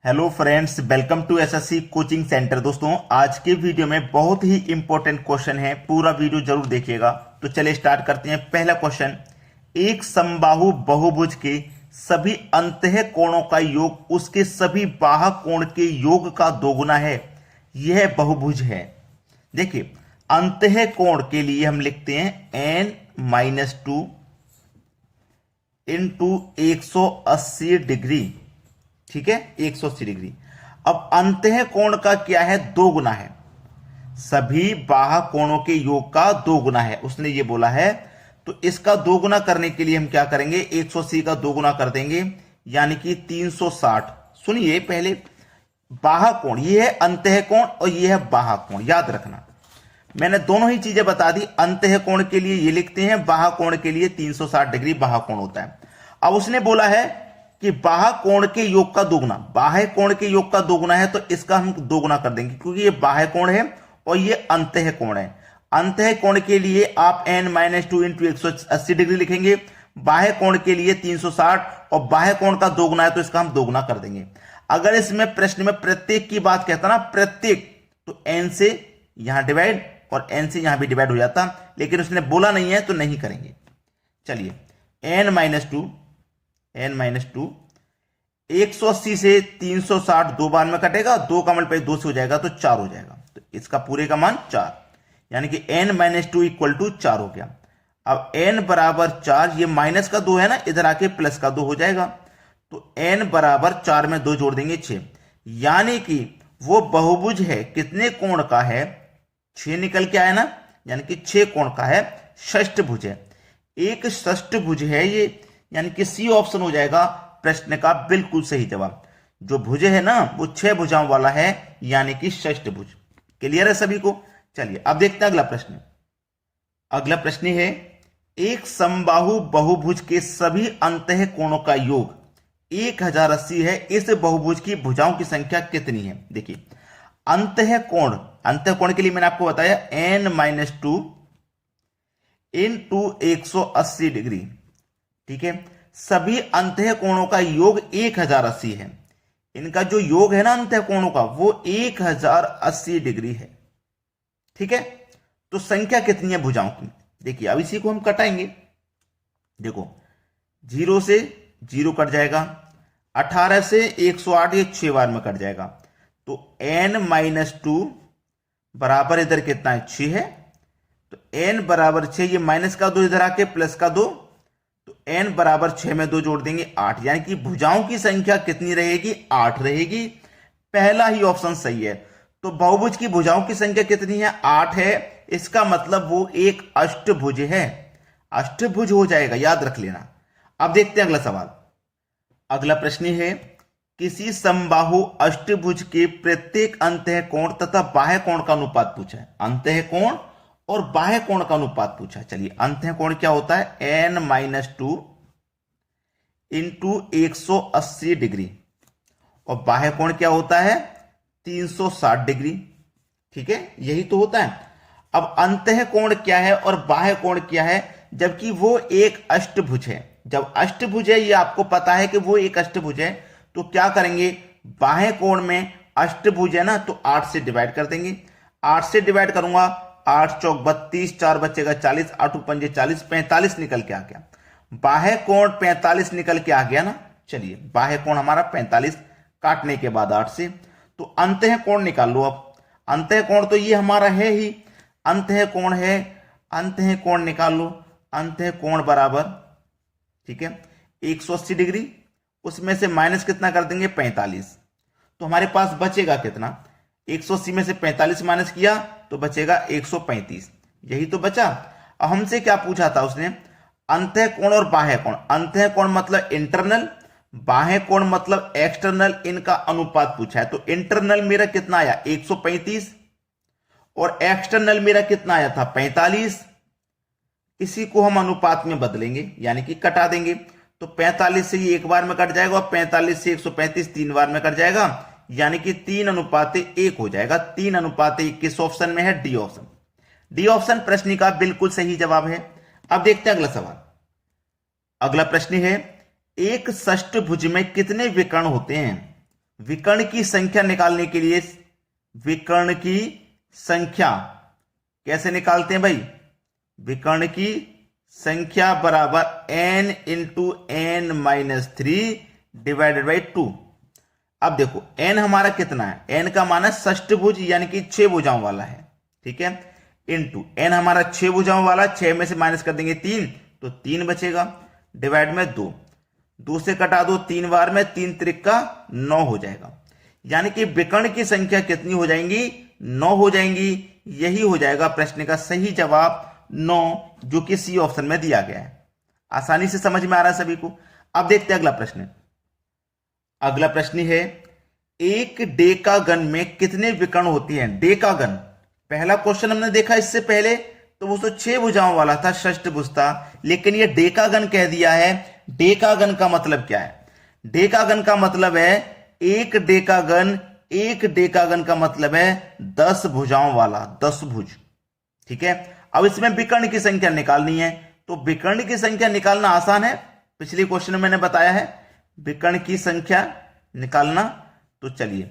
Hello friends, welcome to SSC coaching centre. दोस्तों, आज के वीडियो में बहुत ही इंपॉर्टेंट क्वेश्चन है, पूरा वीडियो जरूर देखिएगा। तो चलिए स्टार्ट करते हैं। पहला क्वेश्चन, एक समबाहु बहुभुज के सभी अंतः कोणों का योग उसके सभी बाह्य कोण के योग का दोगुना है, यह बहुभुज है। देखिए, अंतः कोण के लिए हम लिखते हैं n-2 इंटू 180 डिग्री। ठीक है, 180 डिग्री। अब अंतः कोण का क्या है? दो गुना है। सभी बाह्य कोणों के योग का दो गुना है, उसने ये बोला है। तो इसका दो गुना करने के लिए हम क्या करेंगे? 180 का दो गुना कर देंगे, यानी कि 360। सुनिए, पहले बाह्य कोण ये है अंतः कोण और ये है बाह्य कोण, याद रखना। मैंने दोनों ही चीजें बता दी। अंतः कोण के लिए ये लिखते हैं, बाह्य कोण के लिए 360 डिग्री बाह्य कोण होता है। अब उसने बोला है कि बाह्य कोण के योग का दोगुना, बाह्य कोण के योग का दोगुना है, तो इसका हम दोगुना कर देंगे, क्योंकि ये बाह्य कोण है और ये अंतः कोण है। अंतः कोण के लिए आप n-2 इंटू 180 डिग्री लिखेंगे, बाह्य कोण के लिए 360, और बाह्य कोण का दोगुना है तो इसका हम दोगुना कर देंगे। अगर इसमें प्रश्न में प्रत्येक की बात कहता ना, प्रत्येक, तो n से यहां डिवाइड और n से यहां भी डिवाइड हो जाता, लेकिन उसने बोला नहीं है तो नहीं करेंगे। चलिए, n-2 180 से 360 दो बार में कटेगा, 2 का मल्टीप्लाई 2 से हो जाएगा तो 4 हो जाएगा। तो इसका पूरे का मान 4, यानी कि n-2 इक्वल टू 4 हो गया। अब n बराबर 4, ये माइनस का 2 है ना, इधर आके प्लस का 2 हो जाएगा। तो n बराबर 4 में 2 जोड़ देंगे 6, यानी कि वो बहुभुज है, कितने कोण का है? 6 निकल के आया ना, यानी कि 6 कोण का है, षष्ठभुज है। एक षष्ठभुज है ये, यानी कि सी ऑप्शन हो जाएगा प्रश्न का बिल्कुल सही जवाब। जो भुज है ना, वो 6 भुजाओं वाला है, यानी कि षष्ठभुज। क्लियर है सभी को? चलिए अब देखते हैं अगला प्रश्न। अगला प्रश्न है, एक समबाहु बहुभुज के सभी अंतः कोणों का योग 1080 है, इस बहुभुज की भुजाओं की संख्या कितनी है? देखिए, अंतः कोण के लिए मैंने आपको बताया n-2 इंटू 180 डिग्री। ठीक है, सभी अंतः कोणों का योग 1080 है। इनका जो योग है ना अंतः कोणों का, वो 1080 डिग्री है। ठीक है, तो संख्या कितनी है भुजाओं की? देखिए, अब इसी को हम कटाएंगे। देखो, 0 से 0 कट जाएगा, 18 से 108 ये 6 बार में कट जाएगा। तो n-2 बराबर इधर कितना है? 6 है। तो n बराबर 6, ये माइनस का 2 इधर आके प्लस का 2, तो n बराबर 6 में 2 जोड़ देंगे 8, यानी कि भुजाओं की संख्या कितनी रहेगी? 8 रहेगी। पहला ही ऑप्शन सही है। तो बहुभुज की भुजाओं की संख्या कितनी है? 8 है। इसका मतलब वो एक अष्टभुज है, अष्टभुज हो जाएगा, याद रख लेना। अब देखते हैं अगला सवाल। अगला प्रश्न है, किसी समबाहु अष्टभुज के प्रत्येक अंतः कोण तथा बाह्य कोण का अनुपात पूछा है। अंतः कोण और बाह्य कोण का अनुपात पूछा। चलिए, अंतः कोण क्या होता है? n-2 इंटू 180 डिग्री, और बाह्य कोण क्या होता है? 360 डिग्री। ठीक है, यही तो होता है। अब अंतः कोण क्या है और बाह्य कोण क्या है? जबकि वो एक अष्टभुज है। जब अष्टभुज है, ये आपको पता है कि वो एक अष्टभुज है, तो क्या करेंगे? बाह्य कोण में अष्टभुज है ना, तो 8 से डिवाइड कर देंगे। 8 से डिवाइड करूंगा, 8 चौक 32, 4 बचेगा 40, 8 पंजे 40, 45 निकल के आ गया। बाह्य कोण 45 निकल के आ गया ना। चलिए, बाह्य कोण हमारा 45 काटने के बाद 8 से, तो अंतः कोण निकाल लो। अब अंतः कोण तो ये हमारा है ही, अंतः कोण है, अंतः कोण निकाल लो। अंतः कोण बराबर, ठीक है, 180 डिग्री, उसमें से माइनस कितना कर देंगे? 45। तो हमारे पास बचेगा कितना? 180 में से 45 माइनस किया तो बचेगा 135। यही तो बचा। अब हमसे क्या पूछा था उसने? अंतः कोण और बाह्य कोण। अंतः कोण मतलब इंटरनल, बाह्य कोण मतलब एक्सटर्नल, इनका अनुपात पूछा है। तो इंटरनल मेरा कितना आया? 135, और एक्सटर्नल मेरा कितना आया था? 45। इसी को हम अनुपात में बदलेंगे, यानी कि कटा देंगे। तो 45 से ये एक बार में कट जाएगा, और 45 से 135 3 बार में कट जाएगा, यानी कि 3:1 हो जाएगा। 3:1 किस ऑप्शन में है? D option. डी ऑप्शन प्रश्न का बिल्कुल सही जवाब है। अब देखते हैं अगला सवाल। अगला प्रश्न है, एक षष्ठभुज में कितने विकर्ण होते हैं? विकर्ण की संख्या निकालने के लिए विकर्ण की संख्या कैसे निकालते हैं भाई? विकर्ण की संख्या बराबर n into n minus 3 divided by 2। अब देखो n हमारा कितना है? n का मान है षष्ठभुज यानी कि 6 भुजाओं वाला है, ठीक है, इंटू n हमारा 6 भुजाओं वाला, 6 में से माइनस कर देंगे 3 तो 3 बचेगा, डिवाइड में 2, 2 से कटा दो 3 बार में, 3 त्रिका 9 हो जाएगा। यानी कि विकर्ण की संख्या कितनी हो जाएंगी? 9 हो जाएंगी। यही हो जाएगा प्रश्न का सही जवाब 9, जो कि सी ऑप्शन में दिया गया है। आसानी से समझ में आ रहा है सभी को। अब देखते हैं अगला प्रश्न। अगला प्रश्न है एक डेकागन में कितने विकर्ण होती हैं? डेकागन, पहला क्वेश्चन हमने देखा इससे पहले तो वो तो 6 भुजाओं वाला था, षष्ठभुज था, लेकिन ये डेकागन कह दिया है। डेकागन का मतलब क्या है? डेकागन का मतलब है एक डेकागन, एक डेकागन का मतलब है 10 भुजाओं वाला, 10 भुज, ठीक है। अब इसमें विकर्ण की संख्या निकालनी है, तो विकर्ण की संख्या निकालना आसान है, पिछले क्वेश्चन में मैंने बताया है विकर्ण की संख्या निकालना। तो चलिए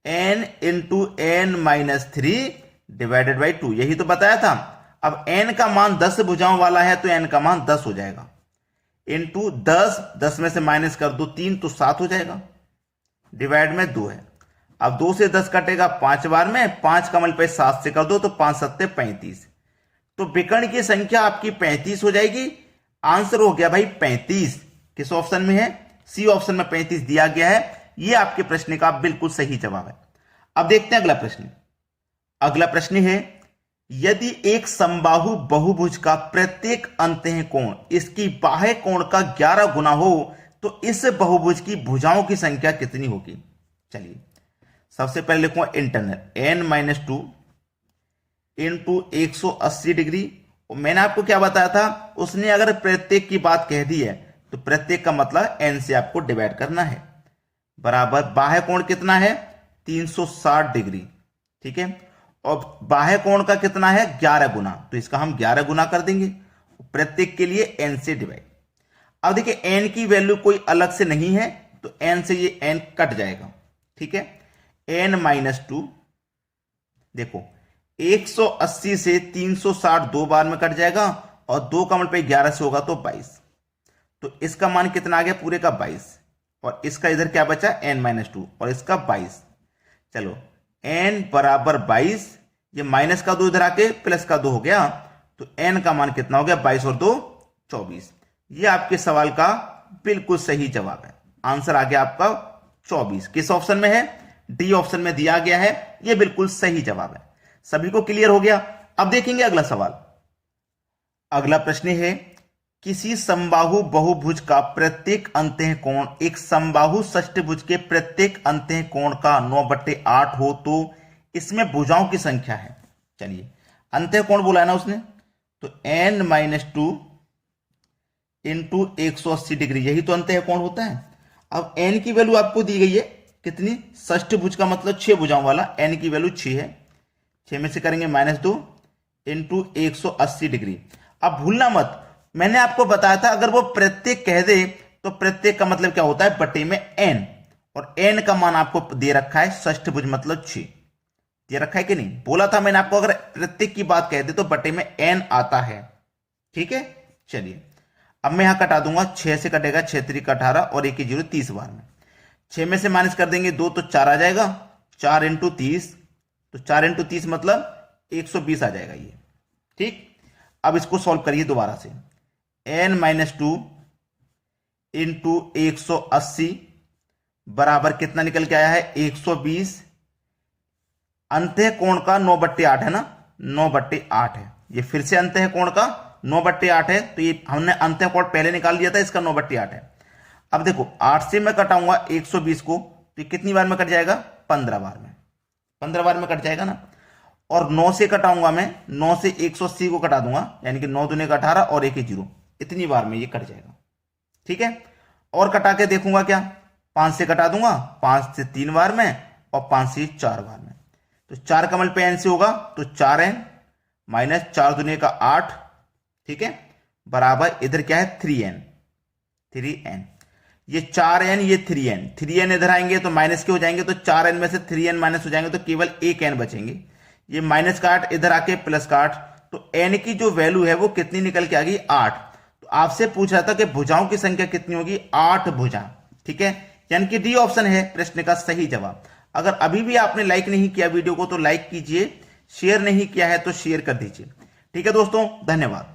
n into n minus 3 divided by 2, यही तो बताया था। अब n का मान 10 भुजाओं वाला है तो n का मान 10 हो जाएगा, इंटू 10, 10 में से माइनस कर दो 3 तो 7 हो जाएगा, डिवाइड में 2 है। अब 2 से 10 कटेगा 5 बार में, 5 का मल्टीप्लाई 7 से कर दो तो 5 7 35, तो विकर्ण की संख्या आपकी 35 हो जाएगी। आंसर हो गया भाई 35। किस ऑप्शन में है? सी ऑप्शन में 35 दिया गया है। यह आपके प्रश्न का बिल्कुल सही जवाब है। अब देखते हैं अगला प्रश्न। अगला प्रश्न है यदि एक समबाहु बहुभुज का प्रत्येक अंतः कोण इसकी बाह्य कोण का 11 गुना हो तो इस बहुभुज की भुजाओं की संख्या कितनी होगी? चलिए सबसे पहले लिखूंगा internal n minus 2 into 180 degree. मैंने आपको क्या बताया था? उसने अगर प्रत्येक की बात कह दी है तो प्रत्येक का मतलब n से आपको डिवाइड करना है, बराबर बाह्य कोण कितना है? 360 डिग्री, ठीक है, और बाह्य कोण का कितना है? 11 गुना, तो इसका हम 11 गुना कर देंगे, प्रत्येक के लिए n से डिवाइड। अब देखिए n की वैल्यू कोई अलग से नहीं है तो n से ये n कट जाएगा, ठीक है, n माइनस 2, देखो 180 से 360 दो बार में कट जाएगा और 2 का मल्टीप्लाई 11 से होगा तो 22, तो इसका मान कितना आ गया? पूरे का 22, और इसका इधर क्या बचा? n माइनस 2 और इसका 22। चलो n बराबर 22, ये माइनस का 2 इधर आके प्लस का 2 हो गया, तो n का मान कितना हो गया? 22 और 2 24। ये आपके सवाल का बिल्कुल सही जवाब है। आंसर आ गया आपका 24। किस ऑप्शन में है? डी ऑप्शन में दिया गया है। यह बिल्कुल सही जवाब है। सभी को क्लियर हो गया? अब देखेंगे अगला सवाल। अगला प्रश्न है किसी समबाहु बहुभुज का प्रत्येक अंतः कोण एक समबाहु षष्ठभुज के प्रत्येक अंतः कोण का 9/8 हो तो इसमें भुजाओं की संख्या है। चलिए अंतः कोण बोला है ना उसने, तो n माइनस 2 इंटू 180 डिग्री, यही तो अंतः कोण होता है। अब n की वैल्यू आपको दी गई है कितनी? षष्ठभुज का मतलब 6 भुजाओं वाला, n की वैल्यू 6 है, 6 में से करेंगे -2 इंटू 180 डिग्री। अब भूलना मत, मैंने आपको बताया था अगर वो प्रत्येक कह दे तो प्रत्येक का मतलब क्या होता है? बटे में n, और n का मान आपको दे रखा है षष्ठभुज मतलब 6, दे रखा है कि नहीं? बोला था मैंने आपको अगर प्रत्येक की बात कह दे तो बटे में n आता है, ठीक है। चलिए अब मैं यहां कटा दूंगा, 6 से कटेगा 6 3 का 18 और 1 0 30 बार में, 6 में से माइनस कर देंगे 2 तो 4 आ जाएगा, 4 इंटू 30, तो 4 इंटू 30 मतलब 120 आ जाएगा ये, ठीक। अब इसको सॉल्व करिए दोबारा से, n माइनस 2 इंटू 180 बराबर कितना निकल के आया है? 120। अंतः कोण का 9/8 है ना, 9/8 है, ये फिर से अंतः कोण का 9/8 है, तो ये हमने अंतः कोण पहले निकाल दिया था, इसका 9/8 है। अब देखो 8 से मैं कटाऊंगा 120 को तो कितनी बार में कट जाएगा? 15 बार में, 15 बार में कट जाएगा ना। और 9 से कटाऊंगा मैं, 9 से 180 को कटा दूंगा, यानी कि 9 दूने का 18 और 1 0, इतनी बार में ये कट जाएगा, ठीक है। और कटा के देखूंगा क्या? 5 से कटा दूंगा, 5 से 3 बार में और 5 से 4 बार में, तो 4 का मल्टीप्लाई n से होगा तो 4n माइनस 4 दूने का 8, ठीक है, बराबर इधर क्या है? 3n। ये 4n, ये 3n, 3n इधर आएंगे तो माइनस के हो जाएंगे, तो 4n में से 3n माइनस हो जाएंगे तो केवल एक n बचेंगे। ये माइनस का 8 इधर आके प्लस का 8, तो n की जो वैल्यू है वो कितनी निकल के आ गई 8। तो आपसे पूछ रहा था कि भुजाओं की संख्या कितनी होगी, 8 भुजा। ठीक है, यानी कि डी ऑप्शन है प्रश्न का सही जवाब। अगर अभी भी आपने लाइक नहीं किया वीडियो को तो लाइक कीजिए, शेयर नहीं किया है तो शेयर कर दीजिए। ठीक है दोस्तों, धन्यवाद।